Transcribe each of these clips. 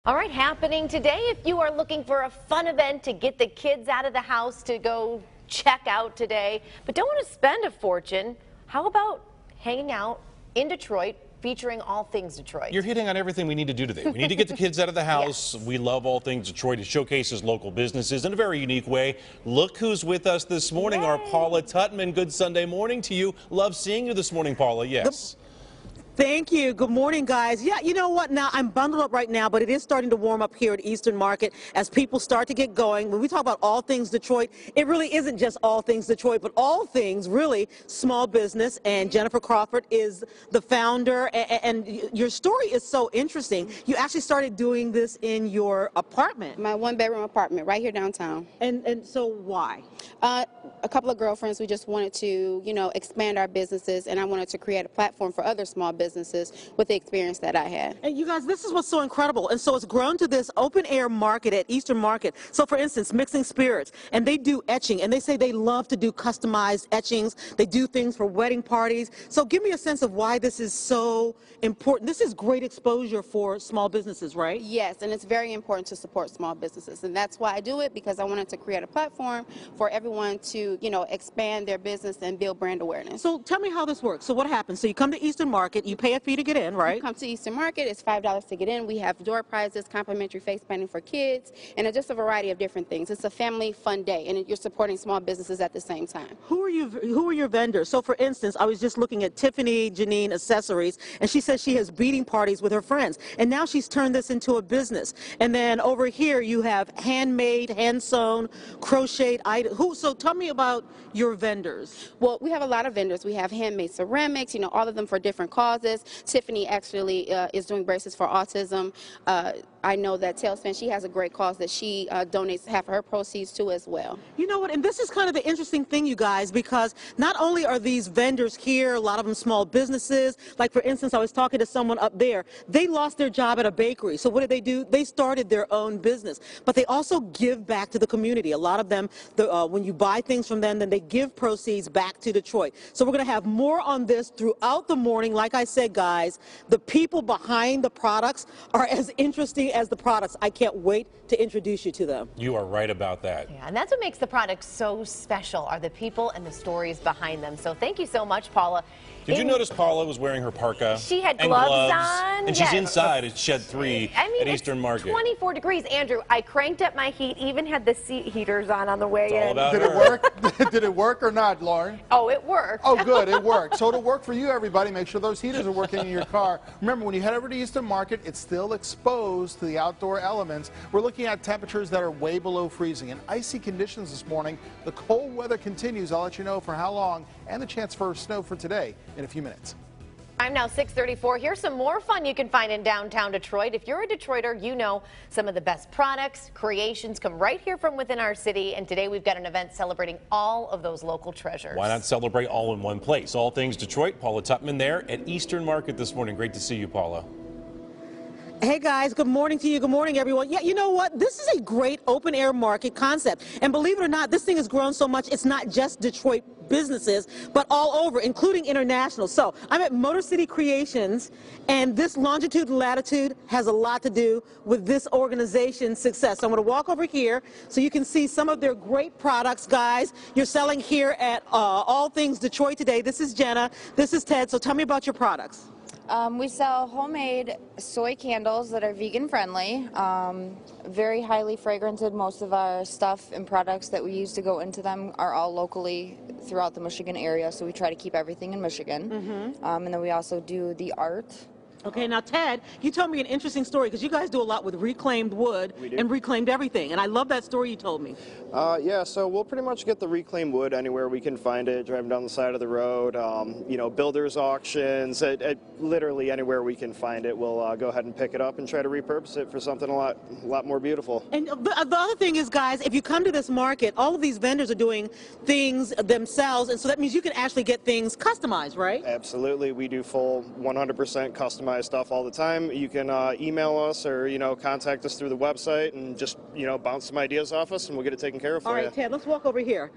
All right, happening today, if you are looking for a fun event to get the kids out of the house to go check out today, but don't want to spend a fortune, how about hanging out in Detroit, featuring all things Detroit? You're hitting on everything we need to do today. We need to get the kids out of the house. Yes. We love all things Detroit. It showcases local businesses in a very unique way. Look who's with us this morning, our Paula Tutman. Good Sunday morning to you. Love seeing you this morning, Paula. Yes. Thank you. Good morning, guys. Yeah, you know what? Now, I'm bundled up right now, but it is starting to warm up here at Eastern Market as people start to get going. When we talk about all things Detroit, it really isn't just all things Detroit, but all things really small business. And Jennifer Crawford is the founder. And your story is so interesting. You actually started doing this in your apartment. My one-bedroom apartment right here downtown. And so why? A couple of girlfriends, we just wanted to, expand our businesses, and I wanted to create a platform for other small businesses with the experience that I had. And you guys, this is what's so incredible. And so it's grown to this open air market at Eastern Market. So for instance, Mixing Spirits, and they do etching, and they say they love to do customized etchings. They do things for wedding parties. So give me a sense of why this is so important. This is great exposure for small businesses, right? Yes, and it's very important to support small businesses, and that's why I do it, because I wanted to create a platform for everyone to, expand their business and build brand awareness. So tell me how this works. So what happens? So you come to Eastern Market, you pay a fee to get in, right? You come to Eastern Market, it's $5 to get in. We have door prizes, complimentary face painting for kids, and just a variety of different things. It's a family fun day, and you're supporting small businesses at the same time. Who are your vendors? So for instance, I was just looking at Tiffany Janine Accessories, and she says she has beading parties with her friends, and now she's turned this into a business. And then over here you have handmade, hand-sewn, crocheted items. So tell me about your vendors. Well, we have a lot of vendors. We have handmade ceramics, all of them for different causes. Tiffany actually is doing braces for autism. I know that Tailspin, she has a great cause that she donates half of her proceeds to as well. You know what, and this is kind of the interesting thing, you guys, because not only are these vendors here, a lot of them small businesses, like for instance, I was talking to someone up there, they lost their job at a bakery, so what did they do? They started their own business, but they also give back to the community. A lot of them, when you buy things from them, then they give proceeds back to Detroit. So we're going to have more on this throughout the morning. Like I said, guys, the people behind the products are as interesting as the products. I can't wait to introduce you to them. You are right about that. Yeah, and that's what makes the products so special, are the people and the stories behind them. So thank you so much, Paula. Did you notice Paula was wearing her parka? She had and gloves on. And she's inside at Shed 3 at Eastern Market. It's 24 degrees. Andrew, I cranked up my heat, even had the seat heaters on the way in. Did it work? Did it work or not, Lauren? Oh, it worked. Oh, good, it worked. So it'll work for you, everybody. Make sure those heaters are working in your car. Remember, when you head over to Eastern Market, it's still exposed to the outdoor elements. We're looking at temperatures that are way below freezing and icy conditions this morning. The cold weather continues. I'll let you know for how long and the chance for snow for today in a few minutes. I'm now 6:34. Here's some more fun you can find in downtown Detroit. If you're a Detroiter, you know some of the best products, creations come right here from within our city. And today we've got an event celebrating all of those local treasures. Why not celebrate all in one place? All things Detroit. Paula Tutman there at Eastern Market this morning. Great to see you, Paula. Hey guys, good morning to you. Good morning, everyone. Yeah, you know what? This is a great open air market concept. And believe it or not, this thing has grown so much, it's not just Detroit businesses, but all over, including international. So I'm at Motor City Creations, and this longitude and latitude has a lot to do with this organization's success. So I'm going to walk over here so you can see some of their great products, guys. You're selling here at All Things Detroit today. This is Jenna. This is Ted. So tell me about your products. We sell homemade soy candles that are vegan friendly, very highly fragranted. Most of our stuff and products that we use to go into them are all locally throughout the Michigan area, so we try to keep everything in Michigan. And then we also do the art. Okay, now Ted, you told me an interesting story because you guys do a lot with reclaimed wood and reclaimed everything, and I love that story you told me. Yeah, so we'll pretty much get the reclaimed wood anywhere we can find it, driving down the side of the road, builders auctions, literally anywhere we can find it, we'll go ahead and pick it up and try to repurpose it for something a lot more beautiful. And the other thing is, guys, if you come to this market, all of these vendors are doing things themselves, and so that means you can actually get things customized, right? Absolutely, we do full 100% customized stuff all the time. You can email us or contact us through the website and just bounce some ideas off us and we'll get it taken care of for you. All right, Ted, let's walk over here.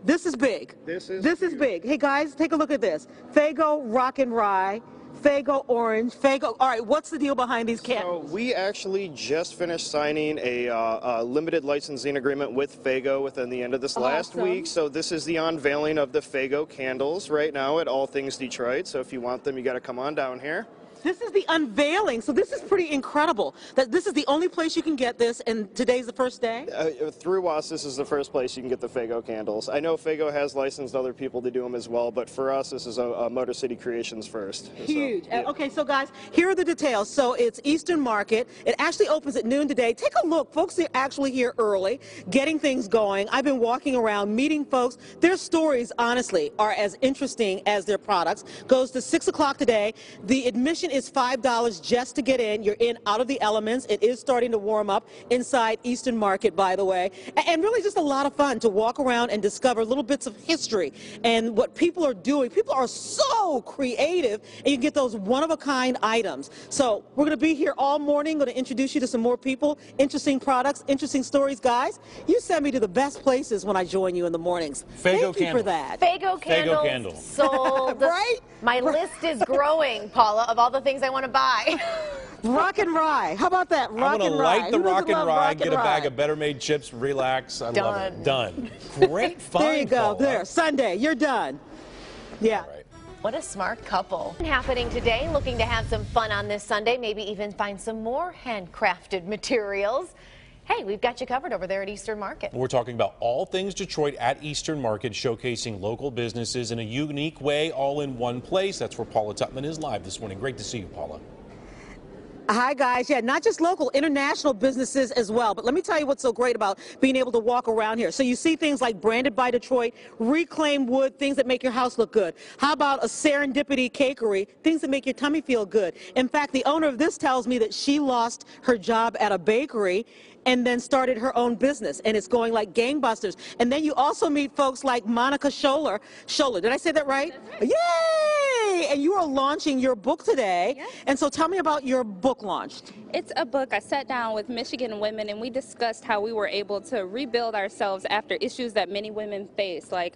This is big. This is big. Hey guys, take a look at this. Faygo Rock and Rye Faygo orange, Faygo. All right, what's the deal behind these candles? So we actually just finished signing a limited licensing agreement with Faygo within the end of this last Awesome. week. So this is the unveiling of the Faygo candles right now at All Things Detroit. So if you want them, you got to come on down here. This is the unveiling, so this is pretty incredible. That this is the only place you can get this, and today's the first day? Through us, this is the first place you can get the Faygo candles. I know Faygo has licensed other people to do them as well, but for us, this is a Motor City Creations first. Huge. So, yeah. Okay, so guys, here are the details. So it's Eastern Market. It actually opens at noon today. Take a look. Folks are actually here early, getting things going. I've been walking around, meeting folks. Their stories, honestly, are as interesting as their products. Goes to 6 o'clock today. The admission is $5 just to get in. You're in out of the elements. It is starting to warm up inside Eastern Market, by the way. And really just a lot of fun to walk around and discover little bits of history and what people are doing. People are so creative, and you get those one-of-a-kind items. So we're going to be here all morning. Going to introduce you to some more people, interesting products, interesting stories. Guys, you send me to the best places when I join you in the mornings. Thank you for that. Faygo candles sold. Right? My list is growing, Paula, of all the things I want to buy. Rock and rye. How about that? Rock I'm going and to rye. light the Who doesn't rock and love rye, rock get and a bag rye? of Better Made chips, relax. I love it. Done. Done. Great find, There you go. Paula. There. Sunday. You're done. Yeah. All right. What a smart couple. Happening today, looking to have some fun on this Sunday, maybe even find some more handcrafted materials. Hey, we've got you covered over there at Eastern Market. We're talking about all things Detroit at Eastern Market, showcasing local businesses in a unique way, all in one place. That's where Paula Tutman is live this morning. Great to see you, Paula. Hi, guys. Yeah, not just local, international businesses as well. But let me tell you what's so great about being able to walk around here. So you see things like Branded by Detroit, reclaimed wood, things that make your house look good. How about a Serendipity Cakery, things that make your tummy feel good. In fact, the owner of this tells me that she lost her job at a bakery and then started her own business, and it's going like gangbusters. And then you also meet folks like Monica Scholler. Did I say that right? That's right. Yay! And you are launching your book today. Yes. And so tell me about your book launch. It's a book. I sat down with Michigan women and we discussed how we were able to rebuild ourselves after issues that many women face, like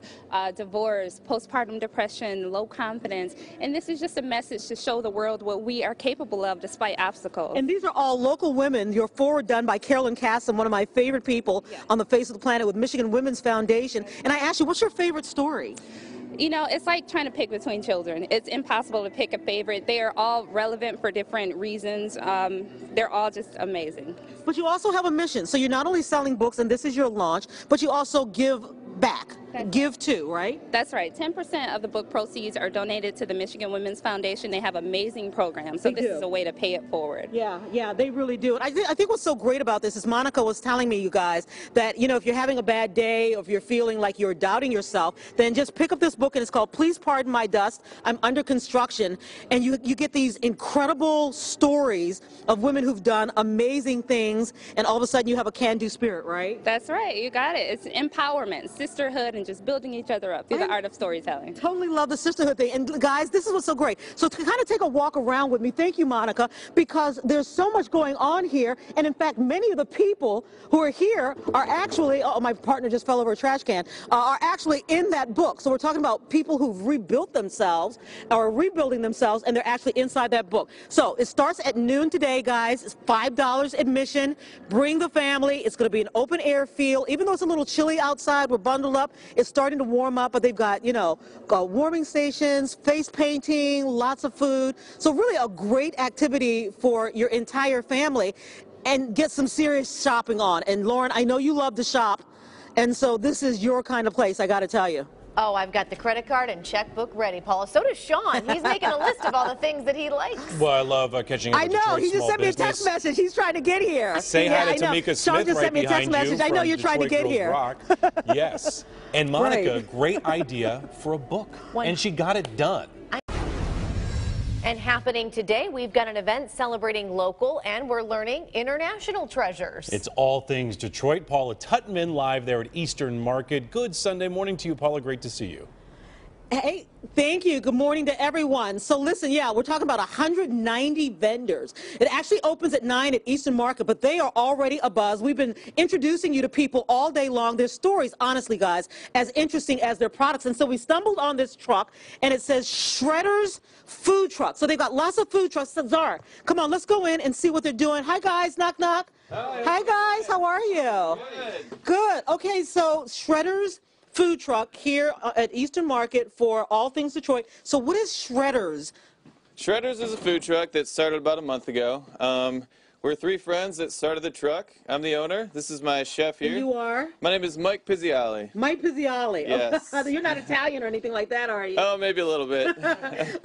divorce, postpartum depression, low confidence. And this is just a message to show the world what we are capable of despite obstacles. And these are all local women. Your forward done by Carolyn Casson, one of my favorite people on the face of the planet with Michigan Women's Foundation. And I asked you, what's your favorite story? You know, it's like trying to pick between children. It's impossible to pick a favorite. They are all relevant for different reasons. They're all just amazing. But you also have a mission. So you're not only selling books, and this is your launch, but you also give back. Give to, right? That's right. 10% of the book proceeds are donated to the Michigan Women's Foundation. They have amazing programs, so this is a way to pay it forward. Yeah, they really do. And I think what's so great about this is Monica was telling me, you guys, that, you know, if you're having a bad day or if you're feeling like you're doubting yourself, then just pick up this book, and it's called Please Pardon My Dust, I'm Under Construction. And you get these incredible stories of women who've done amazing things, and all of a sudden you have a can-do spirit, right? That's right. You got it. It's empowerment, sisterhood, and just building each other up through the art of storytelling. Totally love the sisterhood thing. And guys, this is what's so great. So to kind of take a walk around with me, thank you, Monica, because there's so much going on here. And in fact, many of the people who are here are actually, oh, my partner just fell over a trash can, are actually in that book. So we're talking about people who've rebuilt themselves or rebuilding themselves, and they're actually inside that book. So it starts at noon today, guys. It's $5 admission. Bring the family. It's going to be an open air feel. Even though it's a little chilly outside, we're bundled up. It's starting to warm up, but they've got, you know, warming stations, face painting, lots of food. So really a great activity for your entire family, and get some serious shopping on. And Lauren, I know you love to shop, and so this is your kind of place, I got to tell you. Oh, I've got the credit card and checkbook ready, Paula. So does Sean. He's making a list of all the things that he likes. Well, I love catching up I with know, Detroit he just small sent me a business. text message. He's trying to get here. Say hi to I know. Tamika Sean Smith just right sent me a text behind you. message. I know from you're trying to Detroit get Girls here. Rock. Yes. And Monica, Right. great idea for a book. And she got it done. And happening today, we've got an event celebrating local, and we're learning international treasures. It's all things Detroit. Paula Tutman live there at Eastern Market. Good Sunday morning to you, Paula. Great to see you. Hey, thank you. Good morning to everyone. So listen, yeah, we're talking about 190 vendors. It actually opens at 9 at Eastern Market, but they are already abuzz. We've been introducing you to people all day long. Their stories, honestly, guys, as interesting as their products. And so we stumbled on this truck, and it says Shredder's Food Truck. So they've got lots of food trucks. Zara, come on, let's go in and see what they're doing. Hi, guys. Knock, knock. Hi, guys. How are you? Good. Okay, so Shredder's Food Truck here at Eastern Market for all things Detroit. So what is Shredder's? Shredder's is a food truck that started about a month ago. We're three friends that started the truck. I'm the owner. This is my chef here. And you are? My name is Mike Pizziali. Mike Pizziali. Yes. You're not Italian or anything like that, are you? Oh, maybe a little bit.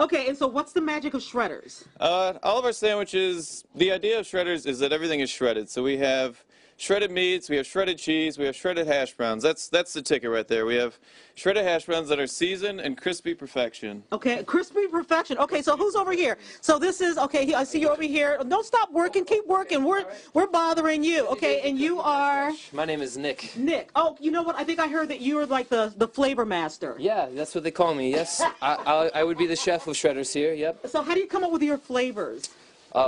Okay, and so what's the magic of Shredder's? All of our sandwiches, the idea of Shredder's is that everything is shredded. So we have shredded meats, we have shredded cheese, we have shredded hash browns. That's the ticket right there. We have shredded hash browns that are seasoned and crispy perfection. Okay, crispy perfection. Okay, so who's over here? So this is, okay, I see you over here. Don't stop working, keep working. We're bothering you. Okay, and you are? My name is Nick. Nick. Oh, you know what? I think I heard that you were like the flavor master. Yeah, that's what they call me, yes. I would be the chef of Shredder's here, yep. So how do you come up with your flavors?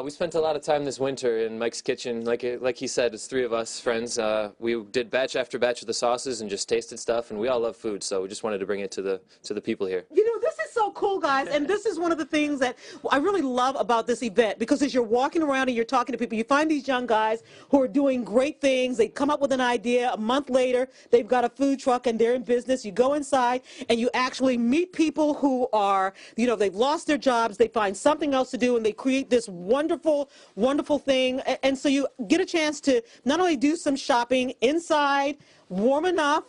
We spent a lot of time this winter in Mike's kitchen. Like he said, it's three of us friends. We did batch after batch of the sauces and just tasted stuff, and we all love food, so we just wanted to bring it to the people here. You know, this is so cool, guys, and this is one of the things that I really love about this event, because as you're walking around and you're talking to people, you find these young guys who are doing great things. They come up with an idea. A month later, they've got a food truck and they're in business. You go inside and you actually meet people who are, you know, they've lost their jobs. They find something else to do, and they create this wonderful, wonderful thing. And so you get a chance to not only do some shopping inside, warm enough,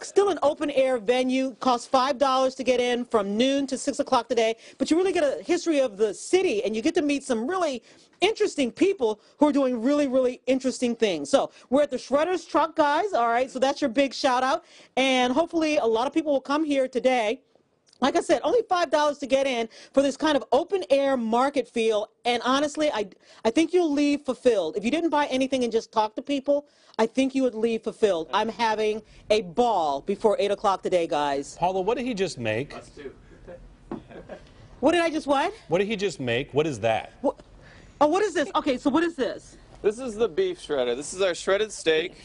still an open-air venue, costs $5 to get in from noon to 6 o'clock today, but you really get a history of the city, and you get to meet some really interesting people who are doing really, really interesting things. So we're at the Shredder's Truck, guys, all right, so that's your big shout-out, and hopefully a lot of people will come here today. Like I said, only $5 to get in for this kind of open-air market feel, and honestly, I think you'll leave fulfilled. If you didn't buy anything and just talk to people, I think you would leave fulfilled. I'm having a ball before 8 o'clock today, guys. Paula, what did he just make? Us too. What did I just what? What did he just make? What is that? What? Oh, what is this? Okay, so what is this? This is the beef shredder. This is our shredded steak.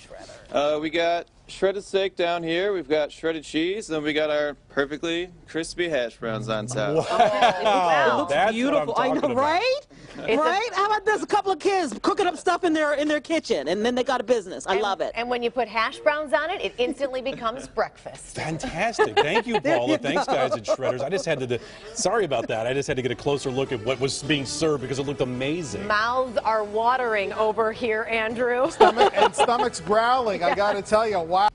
We got shredded steak down here. We've got shredded cheese, and then we got our perfectly crispy hash browns on top. Wow, it looks That's beautiful. what I'm I know, talking about. right? Right? How about this? A couple of kids cooking up stuff in their kitchen, and then they got a business. I love it. And when you put hash browns on it, it instantly becomes breakfast. Fantastic. Thank you, Paula. you Thanks, go. guys at Shredders. I just had to, sorry about that. I just had to get a closer look at what was being served because it looked amazing. Mouths are watering over here, Andrew. And stomach's growling, I got to tell you, wow.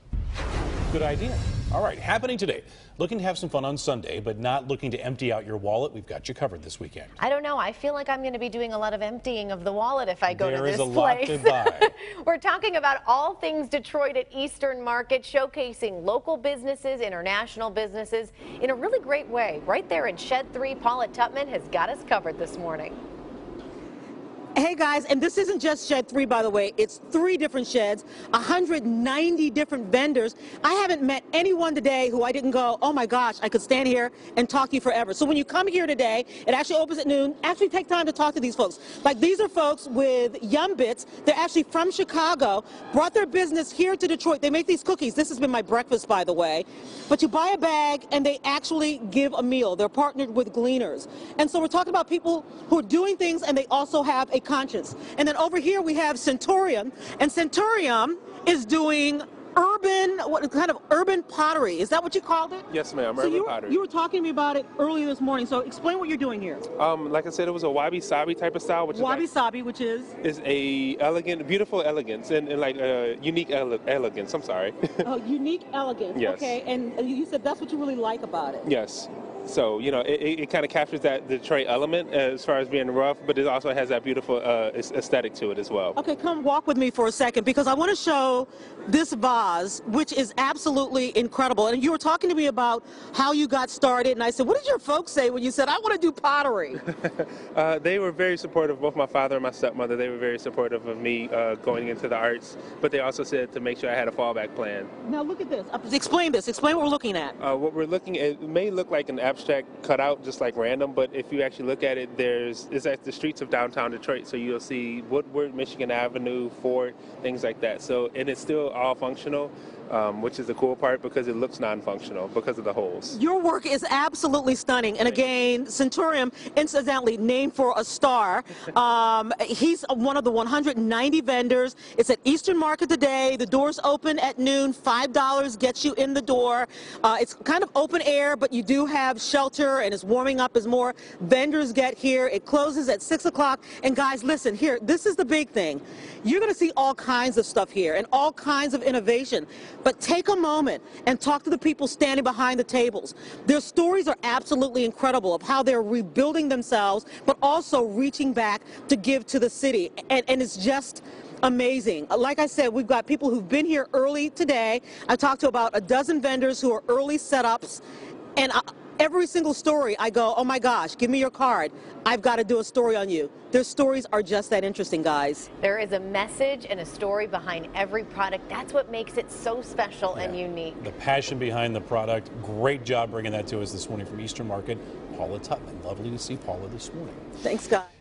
Good idea. All right, happening today. Looking to have some fun on Sunday, but not looking to empty out your wallet. We've got you covered this weekend. I don't know. I feel like I'm going to be doing a lot of emptying of the wallet if I go to There this is a lot place. to buy. We're talking about all things Detroit at Eastern Market, showcasing local businesses, international businesses in a really great way. Right there in Shed 3, Paula Tutman has got us covered this morning. Hey guys, and this isn't just Shed 3, by the way. It's 3 different sheds, 190 different vendors. I haven't met anyone today who I didn't go, oh my gosh, I could stand here and talk to you forever. So when you come here today, it actually opens at noon. Actually take time to talk to these folks. Like, these are folks with Yum Bits. They're actually from Chicago, brought their business here to Detroit. They make these cookies. This has been my breakfast, by the way. But you buy a bag and they actually give a meal. They're partnered with Gleaners. And so we're talking about people who are doing things, and they also have a conscience. And then over here we have Centurion, and Centurion is doing urban, what kind of urban pottery? Is that what you called it? Yes, ma'am. So Urban you pottery. were talking to me about it earlier this morning. So explain what you're doing here. Like I said, it was a wabi-sabi type of style, which Wabi-sabi, which is a elegant, beautiful elegance, and like unique elegance. I'm sorry. unique elegance. Yes. Okay, and you said that's what you really like about it. Yes. So, you know, it kind of captures that Detroit element as far as being rough, but it also has that beautiful aesthetic to it as well. Okay, come walk with me for a second because I want to show this vase, which is absolutely incredible. And you were talking to me about how you got started, and I said, what did your folks say when you said, I want to do pottery? They were very supportive, both my father and my stepmother. They were very supportive of me going into the arts, but they also said to make sure I had a fallback plan. Now look at this. Explain this. Explain what we're looking at. What we're looking at, it may look like an abstract cutout, just like random, but if you actually look at it, it's at the streets of downtown Detroit, so you'll see Woodward, Michigan Avenue, Ford, things like that. So, and it's still all functional, which is the cool part because it looks non-functional because of the holes. Your work is absolutely stunning. And again, Centurium, incidentally, named for a star. He's one of the 190 vendors. It's at Eastern Market today. The doors open at noon. $5 gets you in the door. It's kind of open air, but you do have shelter, and it's warming up as more vendors get here. It closes at 6 o'clock. And guys, listen, here, this is the big thing. You're going to see all kinds of stuff here and all kinds of innovation. But take a moment and talk to the people standing behind the tables. Their stories are absolutely incredible of how they're rebuilding themselves, but also reaching back to give to the city. And it's just amazing. Like I said, we've got people who've been here early today. I talked to about a dozen vendors who are early setups. And every single story, I go, oh my gosh, give me your card. I've got to do a story on you. Their stories are just that interesting, guys. There is a message and a story behind every product. That's what makes it so special and unique. The passion behind the product. Great job bringing that to us this morning from Eastern Market. Paula Tutman. Lovely to see Paula this morning. Thanks, guys.